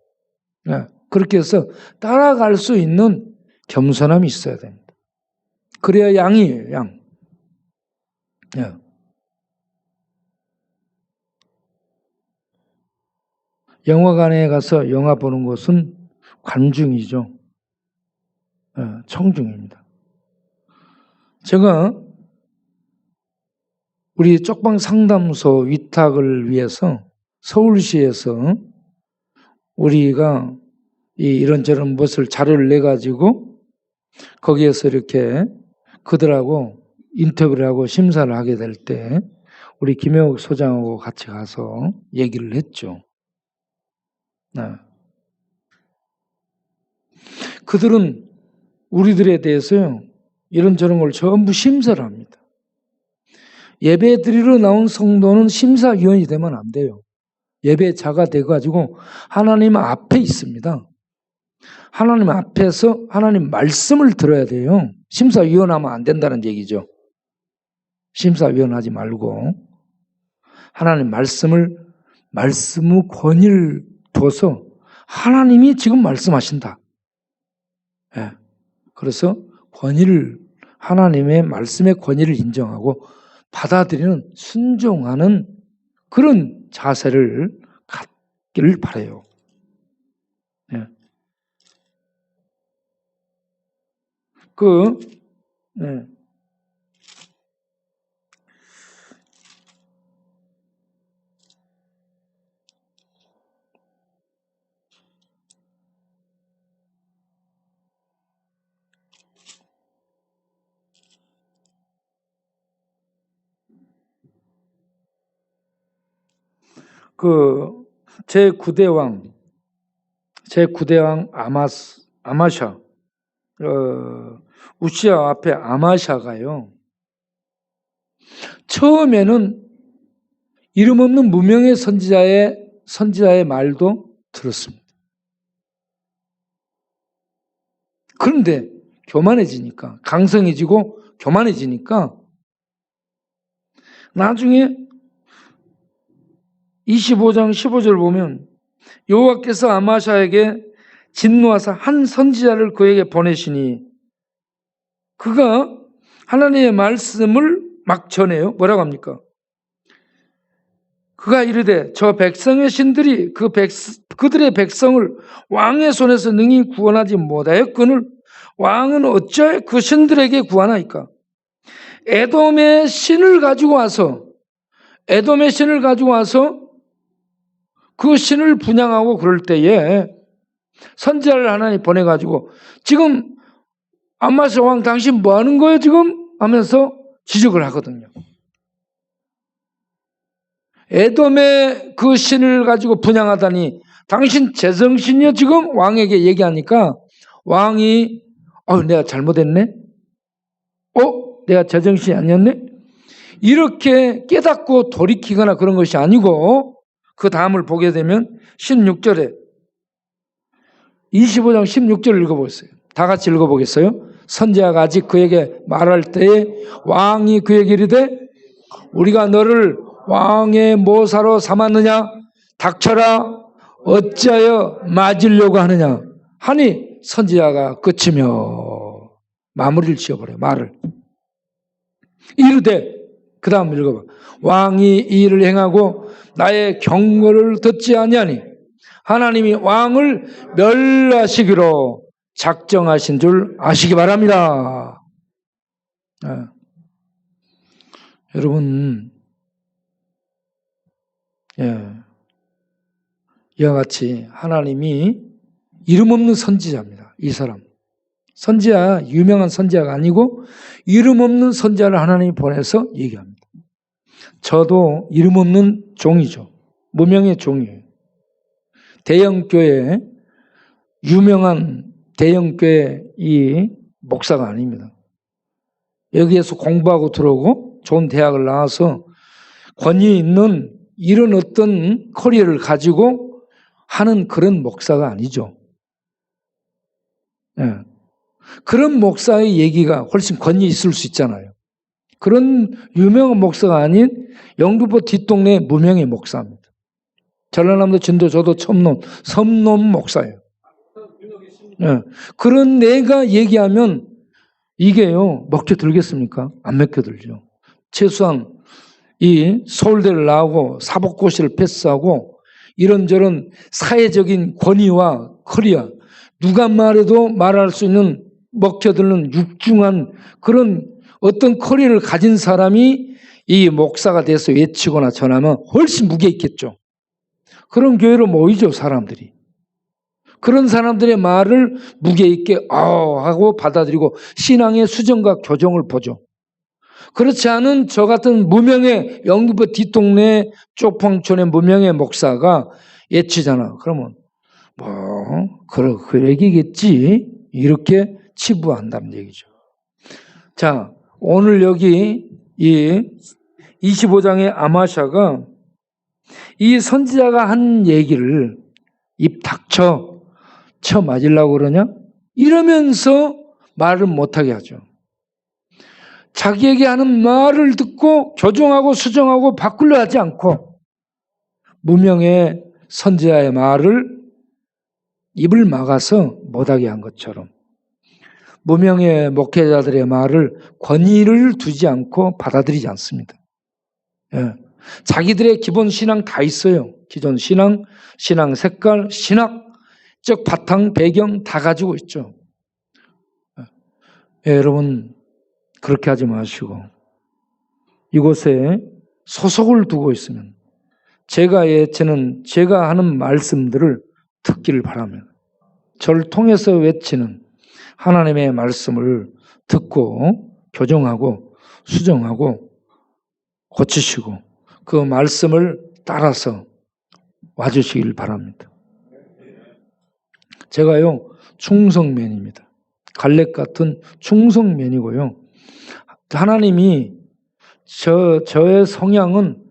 그렇게 해서 따라갈 수 있는 겸손함이 있어야 됩니다. 그래야 양이에요, 양. 영화관에 가서 영화 보는 것은 관중이죠. 청중입니다. 제가 우리 쪽방 상담소 위탁을 위해서 서울시에서 우리가 이런저런 것을 자료를 내가지고 거기에서 이렇게 그들하고 인터뷰를 하고 심사를 하게 될 때 우리 김영욱 소장하고 같이 가서 얘기를 했죠. 그들은 우리들에 대해서요, 이런저런 걸 전부 심사를 합니다. 예배 드리러 나온 성도는 심사위원이 되면 안 돼요. 예배자가 돼가지고 하나님 앞에 있습니다. 하나님 앞에서 하나님 말씀을 들어야 돼요. 심사위원 하면 안 된다는 얘기죠. 심사위원 하지 말고 하나님 말씀의 권위를 둬서 하나님이 지금 말씀하신다. 그래서 하나님의 말씀의 권위를 인정하고 받아들이는, 순종하는 그런 자세를 갖기를 바라요. 제9대왕 아마샤, 우시아 앞에 아마샤가요, 처음에는 이름 없는 무명의 선지자의 말도 들었습니다. 그런데 교만해지니까, 강성해지고 교만해지니까 나중에 25장 15절 보면 여호와께서 아마샤에게 진노하사 한 선지자를 그에게 보내시니 그가 하나님의 말씀을 막 전해요. 뭐라고 합니까? 그가 이르되 저 백성의 신들이 그들의 백성을 왕의 손에서 능히 구원하지 못하였거늘 왕은 어찌하여 그 신들에게 구하나이까? 에돔의 신을 가지고 와서 그 신을 분양하고 그럴 때에 선지자를 하나님 보내가지고 지금 아마스 왕 당신 뭐 하는 거예요 지금? 하면서 지적을 하거든요. 에돔의 그 신을 가지고 분양하다니 당신 제정신이요 지금? 왕에게 얘기하니까 왕이 내가 잘못했네? 내가 제정신이 아니었네? 이렇게 깨닫고 돌이키거나 그런 것이 아니고 그 다음을 보게 되면 16절에 25장 16절을 읽어보겠어요. 다 같이 읽어보겠어요? 선지자가 아직 그에게 말할 때에 왕이 그에게 이르되 우리가 너를 왕의 모사로 삼았느냐? 닥쳐라. 어찌하여 맞으려고 하느냐? 하니 선지자가 끝이며 마무리를 지어버려요. 말을. 이르되 그 다음 읽어봐. 왕이 이 일을 행하고 나의 경고를 듣지 아니하니 하나님이 왕을 멸하시기로 작정하신 줄 아시기 바랍니다. 여러분, 이와 같이 하나님이 이름 없는 선지자입니다. 이 사람. 선지자, 유명한 선지자가 아니고 이름 없는 선지자를 하나님이 보내서 얘기합니다. 저도 이름 없는 종이죠. 무명의 종이에요. 대형교회, 유명한 대형교회 이 목사가 아닙니다. 여기에서 공부하고 들어오고 좋은 대학을 나와서 권위 있는 이런 어떤 커리어를 가지고 하는 그런 목사가 아니죠. 그런 목사의 얘기가 훨씬 권위 있을 수 있잖아요. 그런 유명한 목사가 아닌 영등포 뒷동네 무명의 목사입니다. 전라남도 진도 저도 섬놈 목사예요. 그런 내가 얘기하면 이게요 먹혀들겠습니까? 안 먹혀들죠. 최소한 이 서울대를 나오고 사법고시를 패스하고 이런저런 사회적인 권위와 커리어 누가 말해도 말할 수 있는 먹혀드는 육중한 그런 어떤 커리어를 가진 사람이 이 목사가 돼서 외치거나 전하면 훨씬 무게 있겠죠. 그런 교회로 모이죠, 사람들이. 그런 사람들의 말을 무게 있게 하고 받아들이고 신앙의 수정과 교정을 보죠. 그렇지 않은 저 같은 무명의 영등포 뒷동네 쪽방촌의 무명의 목사가 외치잖아. 그러면 그 얘기겠지. 이렇게 치부한다는 얘기죠. 자, 오늘 여기 이 25장의 아마샤가 이 선지자가 한 얘기를 입 닥쳐 쳐 맞으려고 그러냐? 이러면서 말을 못하게 하죠. 자기에게 하는 말을 듣고 교정하고 수정하고 바꾸려 하지 않고 무명의 선지자의 말을 입을 막아서 못하게 한 것처럼 무명의 목회자들의 말을 권위를 두지 않고 받아들이지 않습니다. 자기들의 기본 신앙 다 있어요. 기존 신앙, 신앙 색깔, 신학적 바탕, 배경 다 가지고 있죠. 여러분 그렇게 하지 마시고 이곳에 소속을 두고 있으면 제가 예치는 제가 하는 말씀들을 듣기를 바랍니다. 저를 통해서 외치는 하나님의 말씀을 듣고 교정하고 수정하고 고치시고 그 말씀을 따라서 와주시길 바랍니다. 제가요 충성맨입니다. 갈렙 같은 충성맨이고요. 하나님이 저의 성향은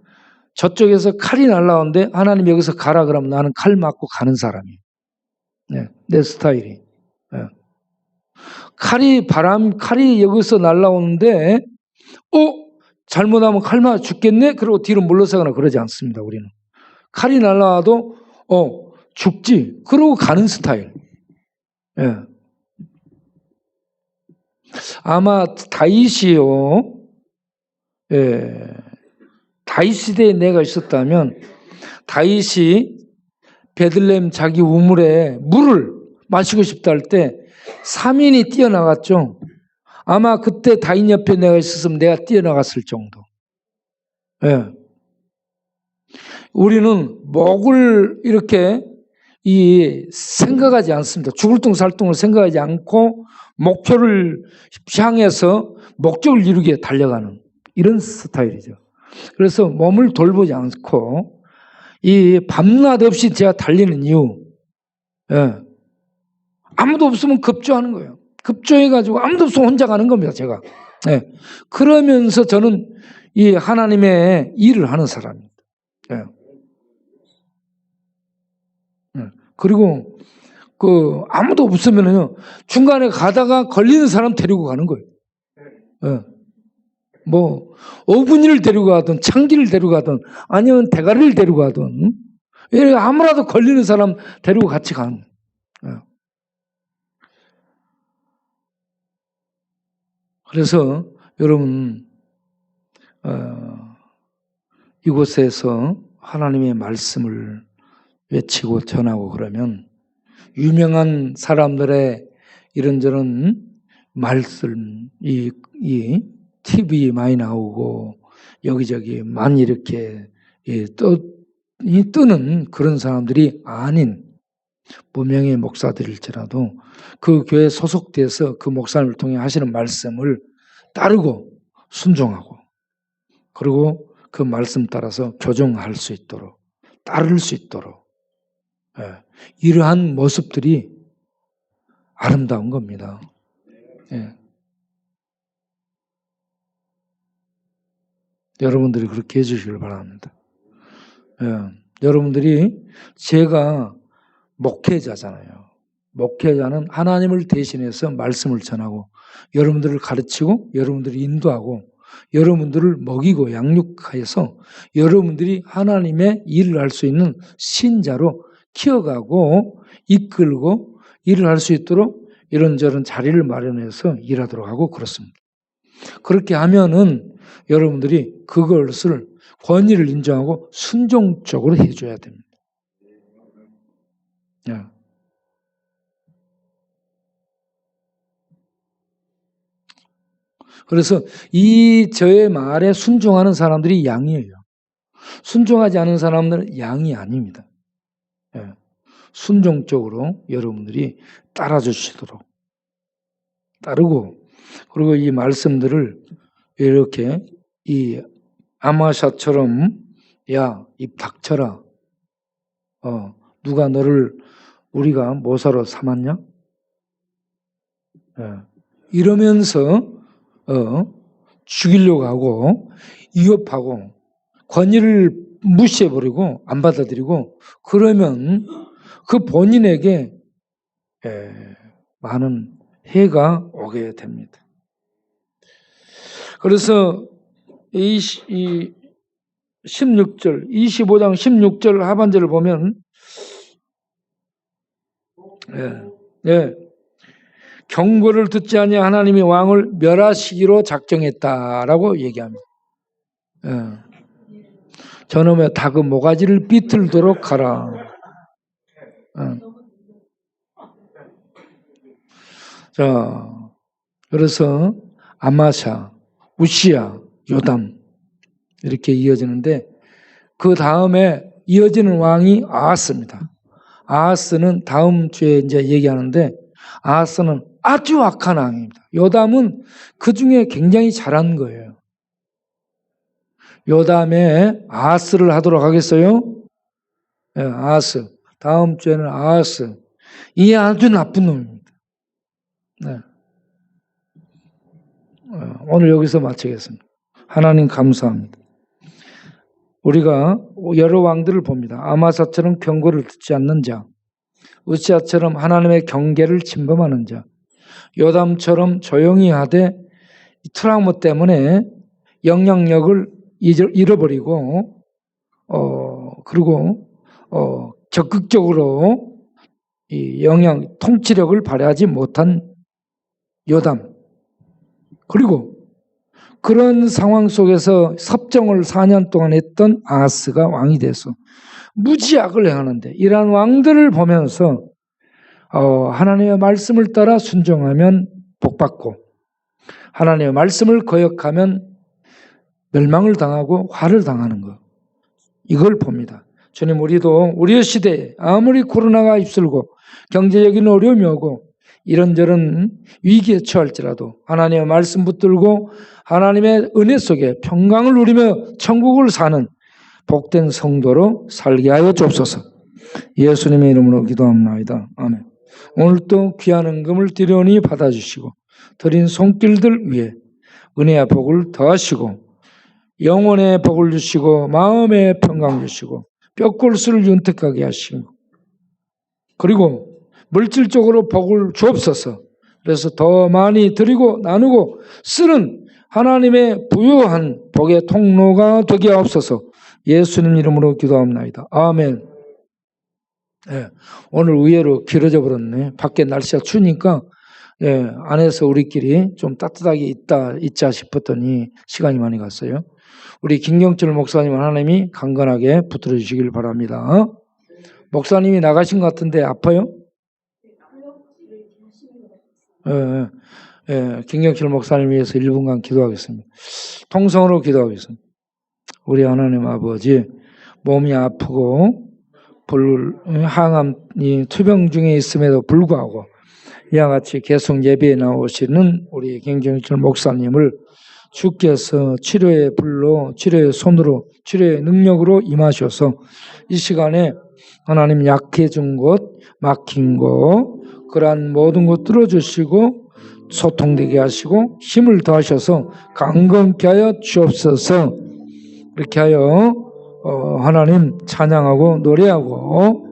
저쪽에서 칼이 날라오는데 하나님 여기서 가라 그러면 나는 칼 맞고 가는 사람이에요. 네, 내 스타일이. 네. 칼이 여기서 날라오는데, 잘못하면 칼 맞아 죽겠네? 그러고 뒤로 물러서거나 그러지 않습니다, 우리는. 칼이 날라와도, 죽지. 그러고 가는 스타일. 예. 아마 다윗이요. 예. 다윗 시대에 내가 있었다면 다윗이 베들레헴 자기 우물에 물을 마시고 싶다 할 때 3인이 뛰어나갔죠. 아마 그때 다윗 옆에 내가 있었으면 내가 뛰어나갔을 정도. 예. 우리는 목을 이렇게 생각하지 않습니다. 죽을 둥 살 둥을 생각하지 않고 목표를 향해서 목적을 이루기에 달려가는 이런 스타일이죠. 그래서 몸을 돌보지 않고 이 밤낮 없이 제가 달리는 이유, 아무도 없으면 급조하는 거예요. 급조해가지고 아무도 없으면 혼자 가는 겁니다, 제가. 그러면서 저는 이 하나님의 일을 하는 사람입니다. 그리고 아무도 없으면요 중간에 가다가 걸리는 사람 데리고 가는 거예요. 뭐 어분이를 데리고 가든 창기를 데리고 가든 아니면 대가리를 데리고 가든 아무라도 걸리는 사람 데리고 같이 가는 거예요. 그래서 여러분 이곳에서 하나님의 말씀을 외치고 전하고 그러면 유명한 사람들의 이런저런 말씀, 이 TV 많이 나오고 여기저기 많이 이렇게 뜨는 그런 사람들이 아닌 무명의 목사들일지라도 그 교회에 소속돼서 그 목사님을 통해 하시는 말씀을 따르고 순종하고 그리고 그 말씀 따라서 교정할 수 있도록 따를 수 있도록 이러한 모습들이 아름다운 겁니다. 여러분들이 그렇게 해주시길 바랍니다. 여러분들이 제가 목회자잖아요. 목회자는 하나님을 대신해서 말씀을 전하고 여러분들을 가르치고 여러분들을 인도하고 여러분들을 먹이고 양육해서 여러분들이 하나님의 일을 할 수 있는 신자로 키워가고 이끌고 일을 할 수 있도록 이런저런 자리를 마련해서 일하도록 하고 그렇습니다. 그렇게 하면은 여러분들이 그것을 권위를 인정하고 순종적으로 해줘야 됩니다. 그래서 저의 말에 순종하는 사람들이 양이에요. 순종하지 않은 사람들은 양이 아닙니다. 순종적으로 여러분들이 따라주시도록 따르고 그리고 이 말씀들을 이렇게 이 아마샤처럼 입 닥쳐라. 누가 너를 우리가 모사로 삼았냐? 이러면서 죽이려고 하고 위협하고 권위를 무시해버리고 안 받아들이고 그러면 그 본인에게 많은 해가 오게 됩니다. 그래서 이 16절, 25장 16절 하반절을 보면 경고를 듣지 아니한 하나님이 왕을 멸하시기로 작정했다라고 얘기합니다. 저놈의 닭의 모가지를 비틀도록 하라. 자, 그래서 아마샤, 우시야, 요담 이렇게 이어지는데 그 다음에 이어지는 왕이 아하스입니다. 아하스는 다음 주에 이제 얘기하는데 아하스는 아주 악한 왕입니다. 요담은 그 중에 굉장히 잘한 거예요. 요담에 아하스를 하도록 하겠어요? 아하스. 다음 주에는 아하스. 이 아주 나쁜 놈입니다. 오늘 여기서 마치겠습니다. 하나님 감사합니다. 우리가 여러 왕들을 봅니다. 아마사처럼 경고를 듣지 않는 자, 우시아처럼 하나님의 경계를 침범하는 자, 요담처럼 조용히 하되 트라우마 때문에 영향력을 잃어버리고 그리고 적극적으로 이 통치력을 발휘하지 못한 요담, 그리고 그런 상황 속에서 섭정을 4년 동안 했던 아하스가 왕이 돼서 무지악을 행하는데, 이러한 왕들을 보면서 하나님의 말씀을 따라 순종하면 복받고 하나님의 말씀을 거역하면 멸망을 당하고 화를 당하는 것, 이걸 봅니다. 주님, 우리도 우리의 시대에 아무리 코로나가 휩쓸고 경제적인 어려움이 오고 이런저런 위기에 처할지라도 하나님의 말씀 붙들고 하나님의 은혜 속에 평강을 누리며 천국을 사는 복된 성도로 살게 하여 주옵소서. 예수님의 이름으로 기도합니다. 아멘. 오늘도 귀한 헌금을 드려오니 받아주시고 드린 손길들 위에 은혜와 복을 더하시고 영혼의 복을 주시고 마음의 평강 주시고 뼈골수를 윤택하게 하시고 그리고 물질적으로 복을 주옵소서. 그래서 더 많이 드리고 나누고 쓰는 하나님의 부유한 복의 통로가 되게 하옵소서. 예수님 이름으로 기도합니다. 아멘. 예, 오늘 의외로 길어져 버렸네. 밖에 날씨가 추우니까 안에서 우리끼리 좀 따뜻하게 있자 싶었더니 시간이 많이 갔어요. 우리 김경철 목사님 하나님이 강건하게 붙들어 주시길 바랍니다. 목사님이 나가신 것 같은데 아파요? 김경철 목사님 위해서 1분간 기도하겠습니다. 통성으로 기도하겠습니다. 우리 하나님 아버지, 몸이 아프고 항암이 투병 중에 있음에도 불구하고 이와 같이 계속 예배에 나오시는 우리 김경철 목사님을 주께서 치료의 불로, 치료의 손으로, 치료의 능력으로 임하셔서 이 시간에 하나님 약해진 곳, 막힌 곳, 그러한 모든 것 뚫어주시고 소통되게 하시고 힘을 더하셔서 강건케 하여 주옵소서. 이렇게 하여 하나님 찬양하고 노래하고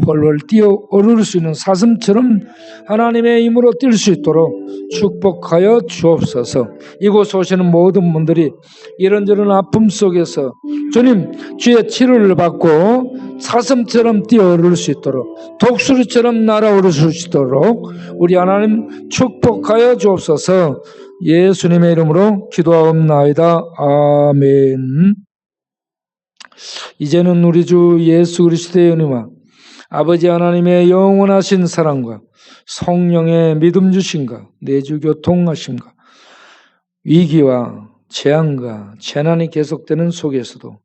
벌벌 뛰어 오를 수 있는 사슴처럼 하나님의 힘으로 뛸 수 있도록 축복하여 주옵소서. 이곳에 오시는 모든 분들이 이런저런 아픔 속에서 주님 주의 치료를 받고 사슴처럼 뛰어 오를 수 있도록 독수리처럼 날아오를 수 있도록 우리 하나님 축복하여 주옵소서. 예수님의 이름으로 기도하옵나이다. 아멘. 이제는 우리 주 예수 그리스도의 은혜와 아버지 하나님의 영원하신 사랑과 성령의 믿음 주심과 내주 교통하심과 위기와 재앙과 재난이 계속되는 속에서도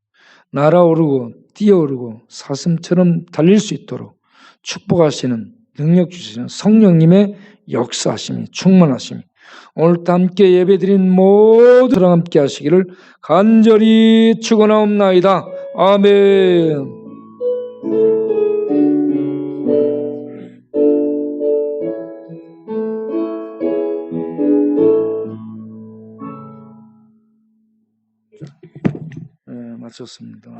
날아오르고 뛰어오르고 사슴처럼 달릴 수 있도록 축복하시는 능력 주시는 성령님의 역사하심이 충만하심이 오늘도 함께 예배드린 모두랑 함께 하시기를 간절히 축원하옵나이다. 아멘. 마쳤습니다.